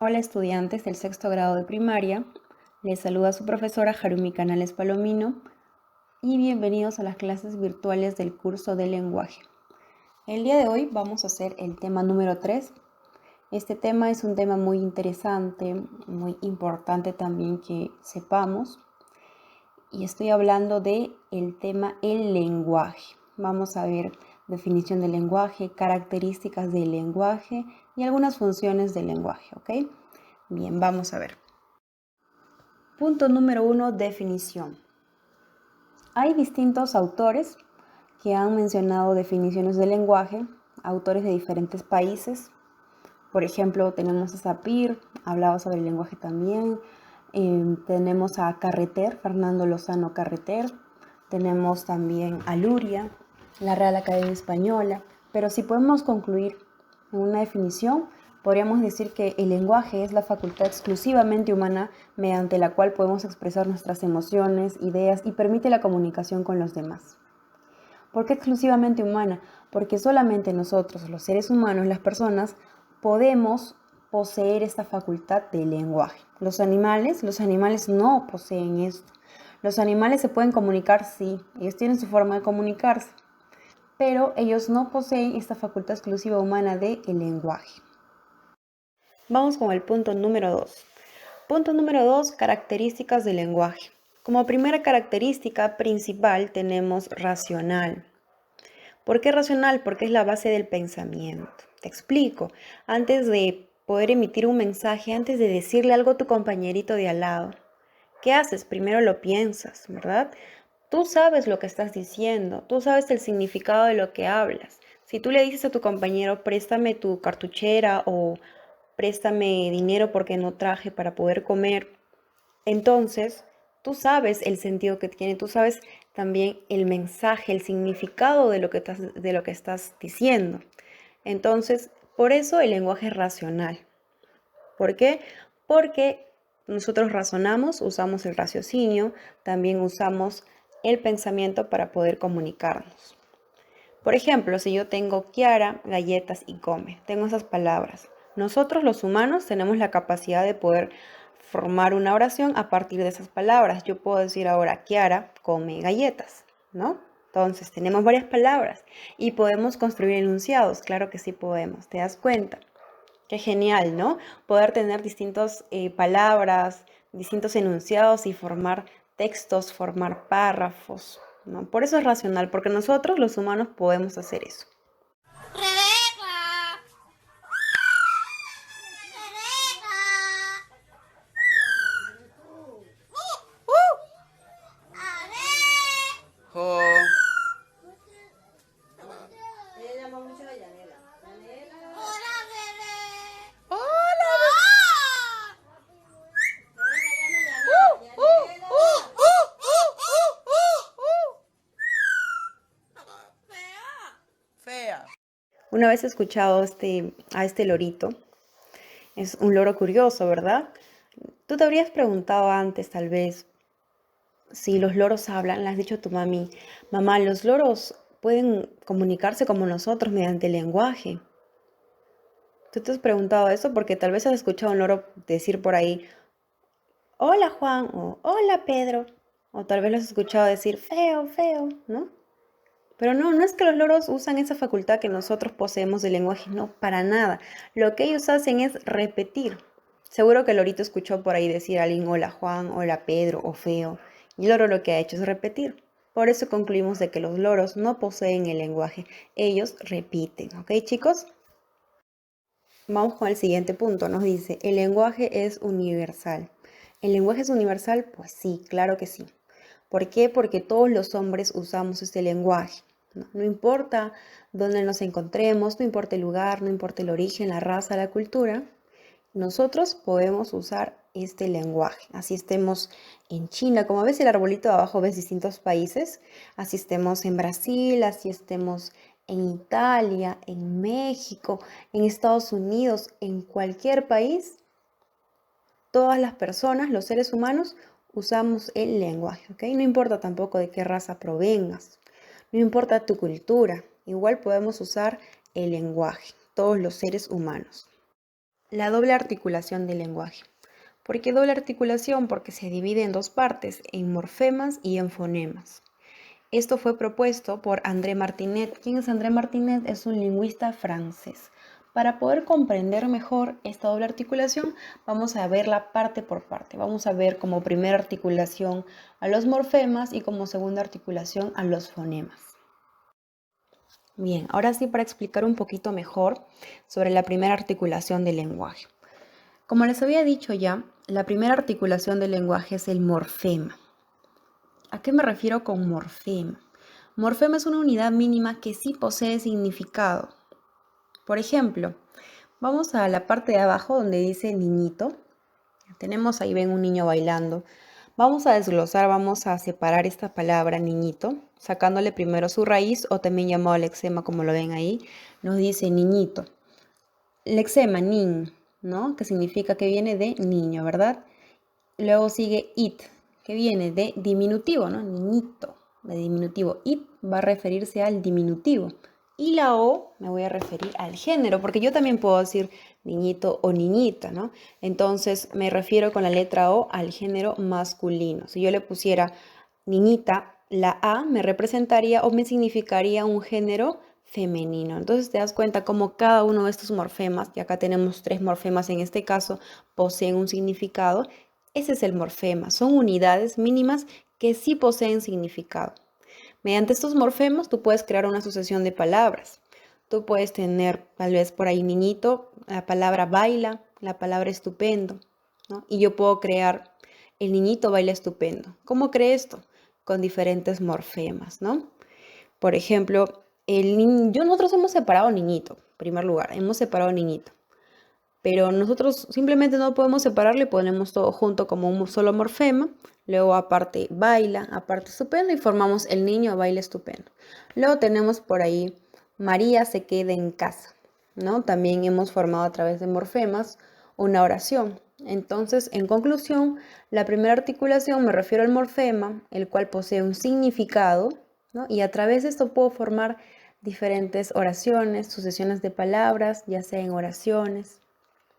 Hola estudiantes del sexto grado de primaria, les saluda su profesora Harumi Canales Palomino y bienvenidos a las clases virtuales del curso de lenguaje. El día de hoy vamos a hacer el tema número 3. Este tema es un tema muy interesante, muy importante también que sepamos, y estoy hablando de el tema el lenguaje. Vamos a ver definición del lenguaje, características del lenguaje y algunas funciones del lenguaje, ¿ok? Bien, vamos a ver. Punto número 1, definición. Hay distintos autores que han mencionado definiciones del lenguaje, autores de diferentes países. Por ejemplo, tenemos a Sapir, hablaba sobre el lenguaje también. Tenemos a Carreter, Fernando Lozano Carreter. Tenemos también a Luria, la Real Academia Española. Pero si podemos concluir en una definición, podríamos decir que el lenguaje es la facultad exclusivamente humana mediante la cual podemos expresar nuestras emociones, ideas y permite la comunicación con los demás. ¿Por qué exclusivamente humana? Porque solamente nosotros, los seres humanos, las personas, podemos poseer esta facultad del lenguaje. Los animales no poseen esto. Los animales se pueden comunicar, sí, ellos tienen su forma de comunicarse, pero ellos no poseen esta facultad exclusiva humana del lenguaje. Vamos con el punto número 2. Punto número 2, características del lenguaje. Como primera característica principal tenemos racional. ¿Por qué racional? Porque es la base del pensamiento. Te explico. Antes de poder emitir un mensaje, antes de decirle algo a tu compañerito de al lado, ¿qué haces? Primero lo piensas, ¿verdad? Tú sabes lo que estás diciendo, tú sabes el significado de lo que hablas. Si tú le dices a tu compañero, préstame tu cartuchera o préstame dinero porque no traje para poder comer, entonces tú sabes el sentido que tiene, tú sabes también el mensaje, el significado de lo que estás diciendo. Entonces, por eso el lenguaje es racional. ¿Por qué? Porque nosotros razonamos, usamos el raciocinio, también usamos el pensamiento para poder comunicarnos. Por ejemplo, si yo tengo Kiara, galletas y come, tengo esas palabras. Nosotros los humanos tenemos la capacidad de poder formar una oración a partir de esas palabras. Yo puedo decir ahora, Kiara come galletas, ¿no? Entonces, tenemos varias palabras y podemos construir enunciados. Claro que sí podemos, ¿te das cuenta? Qué genial, ¿no? Poder tener distintas palabras, distintos enunciados y formar textos, formar párrafos, ¿no? Por eso es racional, porque nosotros los humanos podemos hacer eso. Una vez he escuchado a este lorito, es un loro curioso, ¿verdad? Tú te habrías preguntado antes, tal vez, si los loros hablan, le has dicho a tu mami, mamá, los loros pueden comunicarse como nosotros mediante el lenguaje. ¿Tú te has preguntado eso? Porque tal vez has escuchado a un loro decir por ahí, hola Juan, o hola Pedro, o tal vez lo has escuchado decir, feo, feo, ¿no? Pero no es que los loros usan esa facultad que nosotros poseemos del lenguaje, no, para nada. Lo que ellos hacen es repetir. Seguro que el lorito escuchó por ahí decir a alguien, hola Juan, hola Pedro, o feo. Y el loro lo que ha hecho es repetir. Por eso concluimos de que los loros no poseen el lenguaje, ellos repiten, ¿ok chicos? Vamos con el siguiente punto, nos dice, ¿el lenguaje es universal? ¿El lenguaje es universal? Pues sí, claro que sí. ¿Por qué? Porque todos los hombres usamos este lenguaje. No importa dónde nos encontremos, no importa el lugar, no importa el origen, la raza, la cultura, nosotros podemos usar este lenguaje. Así estemos en China, como ves el arbolito de abajo, ves distintos países, así estemos en Brasil, así estemos en Italia, en México, en Estados Unidos, en cualquier país, todas las personas, los seres humanos, usamos el lenguaje, ¿ok? No importa tampoco de qué raza provengas, no importa tu cultura, igual podemos usar el lenguaje, todos los seres humanos. la doble articulación del lenguaje. ¿Por qué doble articulación? Porque se divide en dos partes, en morfemas y en fonemas. Esto fue propuesto por André Martinet. ¿Quién es André Martinet? Es un lingüista francés. Para poder comprender mejor esta doble articulación, vamos a verla parte por parte. Vamos a ver como primera articulación a los morfemas y como segunda articulación a los fonemas. Bien, ahora sí, para explicar un poquito mejor sobre la primera articulación del lenguaje. Como les había dicho ya, la primera articulación del lenguaje es el morfema. ¿A qué me refiero con morfema? Morfema es una unidad mínima que sí posee significado. Por ejemplo, vamos a la parte de abajo donde dice niñito. Tenemos ahí, ven un niño bailando. Vamos a desglosar, vamos a separar esta palabra niñito, sacándole primero su raíz o también llamado lexema, como lo ven ahí. Nos dice niñito. Lexema, nin, ¿no? Que significa que viene de niño, ¿verdad? Luego sigue it, que viene de diminutivo, ¿no? Niñito, de diminutivo. It va a referirse al diminutivo. Y la O me voy a referir al género, porque yo también puedo decir niñito o niñita, ¿no? Entonces me refiero con la letra O al género masculino. Si yo le pusiera niñita, la A me representaría o me significaría un género femenino. Entonces te das cuenta cómo cada uno de estos morfemas, y acá tenemos 3 morfemas en este caso, poseen un significado. Ese es el morfema. Son unidades mínimas que sí poseen significado. Mediante estos morfemas tú puedes crear una sucesión de palabras. Tú puedes tener tal vez por ahí niñito, la palabra baila, la palabra estupendo, ¿no? Y yo puedo crear el niñito baila estupendo. ¿Cómo creo esto? Con diferentes morfemas, ¿no? Por ejemplo, nosotros hemos separado niñito, en primer lugar, hemos separado niñito. Pero nosotros simplemente no podemos separarlo y ponemos todo junto como un solo morfema. Luego aparte baila, aparte estupendo y formamos el niño baila estupendo. Luego tenemos por ahí María se queda en casa, ¿no? También hemos formado a través de morfemas una oración. Entonces, en conclusión, la primera articulación me refiero al morfema, el cual posee un significado, ¿no? Y a través de esto puedo formar diferentes oraciones, sucesiones de palabras, ya sea en oraciones.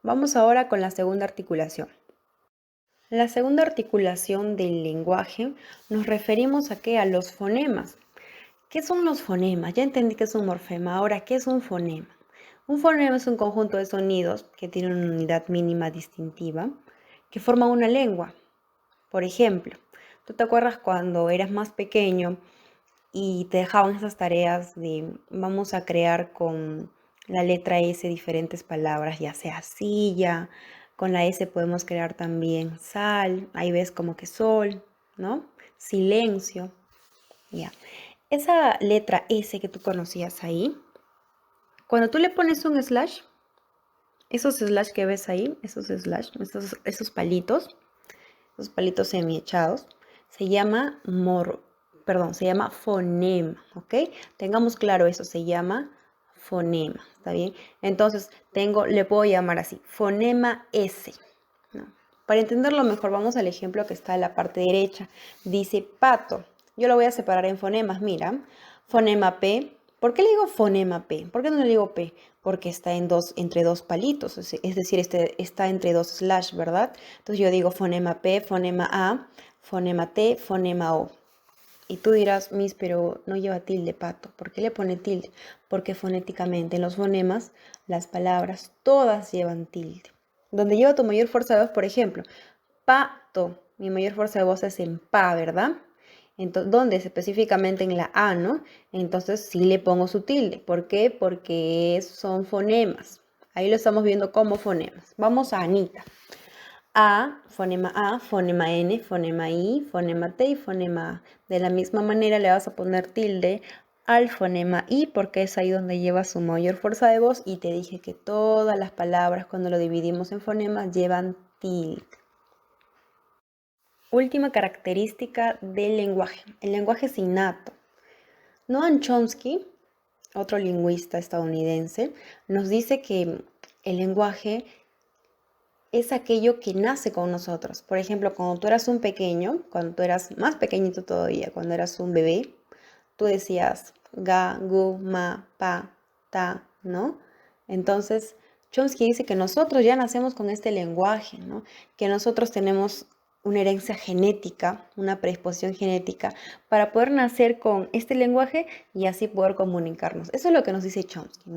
Vamos ahora con la segunda articulación. La segunda articulación del lenguaje nos referimos a ¿qué? A los fonemas. ¿Qué son los fonemas? Ya entendí que es un morfema. Ahora, ¿qué es un fonema? Un fonema es un conjunto de sonidos que tienen una unidad mínima distintiva que forman una lengua. Por ejemplo, ¿tú te acuerdas cuando eras más pequeño y te dejaban esas tareas de vamos a crear con la letra S diferentes palabras, ya sea silla, con la S podemos crear también sal, ahí ves como que sol, ¿no? Silencio, ya. Esa letra S que tú conocías ahí, cuando tú le pones un slash, esos slash que ves ahí, esos palitos semiechados, se llama se llama fonema, ¿ok? Tengamos claro eso, se llama fonema, ¿está bien? Entonces, le puedo llamar así, fonema S, ¿no? Para entenderlo mejor, vamos al ejemplo que está en la parte derecha. Dice pato. Yo lo voy a separar en fonemas, mira. Fonema P. ¿Por qué le digo fonema P? ¿Por qué no le digo P? Porque está entre dos palitos, es decir, está entre dos slash, ¿verdad? Entonces yo digo fonema P, fonema A, fonema T, fonema O. Y tú dirás, Miss, pero no lleva tilde, pato. ¿Por qué le pone tilde? Porque fonéticamente en los fonemas las palabras todas llevan tilde. Donde lleva tu mayor fuerza de voz, por ejemplo, pato. Mi mayor fuerza de voz es en pa, ¿verdad? Entonces, ¿dónde? Específicamente en la A, ¿no? Entonces sí le pongo su tilde. ¿Por qué? Porque son fonemas. Ahí lo estamos viendo como fonemas. Vamos a Anita. A, fonema N, fonema I, fonema T y fonema A. De la misma manera le vas a poner tilde al fonema I porque es ahí donde lleva su mayor fuerza de voz y te dije que todas las palabras cuando lo dividimos en fonemas llevan tilde. Última característica del lenguaje. El lenguaje es innato. Noam Chomsky, otro lingüista estadounidense, nos dice que el lenguaje es aquello que nace con nosotros. Por ejemplo, cuando tú eras un pequeño, cuando tú eras más pequeñito todavía, cuando eras un bebé, tú decías ga, gu, ma, pa, ta, ¿no? Entonces, Chomsky dice que nosotros ya nacemos con este lenguaje, ¿no? Que nosotros tenemos una herencia genética, una predisposición genética para poder nacer con este lenguaje y así poder comunicarnos. Eso es lo que nos dice Chomsky.